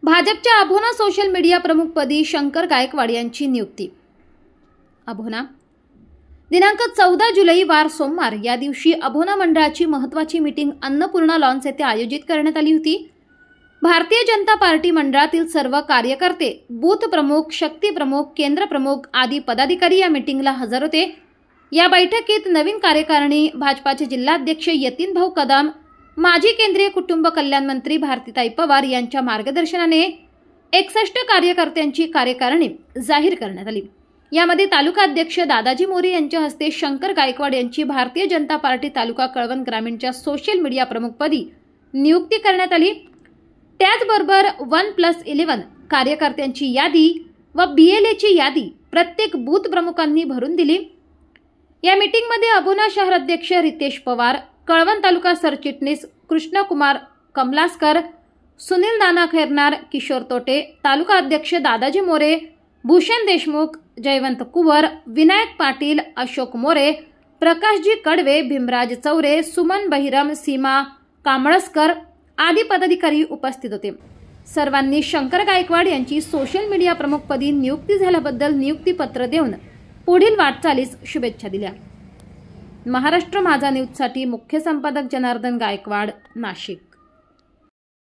भाजपच्या Abhona social media प्रमुखपदी शंकर गायकवाड यांची नियुक्ती। अभोना दिनांक 14 जुलै वार सोमवार या दिवशी अभोना मंडळाची महत्त्वाची मीटिंग अन्नपूर्णा लॉन्स येथे आयोजित करण्यात आली होती। भारतीय जनता पार्टी मंडळातील सर्व कार्यकर्ते, बूथ प्रमुख, शक्ती प्रमुख, केंद्र प्रमुख आदी पदाधिकारी या मीटिंगला हजर होते। या बैठकीत नवीन कार्यकारिणी, भाजपाचे जिल्हाध्यक्ष यतीन भाऊ कदम, माजी केंद्रीय कुटुंब कल्याण मंत्री भारतीताई पवार यांच्या मार्गदर्शनाने 61 कार्यकर्त्यांची कार्यकारिणी जाहीर करण्यात आली। यामध्ये तालुका अध्यक्ष दादाजी मोरे यांच्या हस्ते शंकर गायकवाड यांची भारतीय जनता पार्टी तालुका कळवण ग्रामीणच्या सोशल मीडिया प्रमुखपदी नियुक्ती करण्यात आली। त्याचबरोबर 1+11 कार्यकर्त्यांची यादी व BLAची यादी प्रत्येक बूथ प्रमुखांनी भरून दिली। या मीटिंगमध्ये अभोना शहर अध्यक्ष रितेश पवार, कळवण तालुका सरचिटणीस कृष्णकुमार कमलासकर, सुनील नाना खैरनार, किशोर तोटे, तालुका अध्यक्ष दादाजी मोरे, भूषण देशमुख, जयवंत कुवर, विनायक पाटील, अशोक मोरे, प्रकाशजी कडवे, भीमराज चौरे, सुमन बहिरम, सीमा कामळसकर आदी पदाधिकारी उपस्थित होते। सर्वांनी शंकर गायकवाड यांची सोशल मीडिया प्रमुखपदी नियुक्ती झाल्याबद्दल नियुक्तीपत्र देऊन पुढील वाटचालीस शुभेच्छा दिल्या। महाराष्ट्र माझा न्यूजसाठी मुख्य संपादक जनार्दन गायकवाड, नाशिक।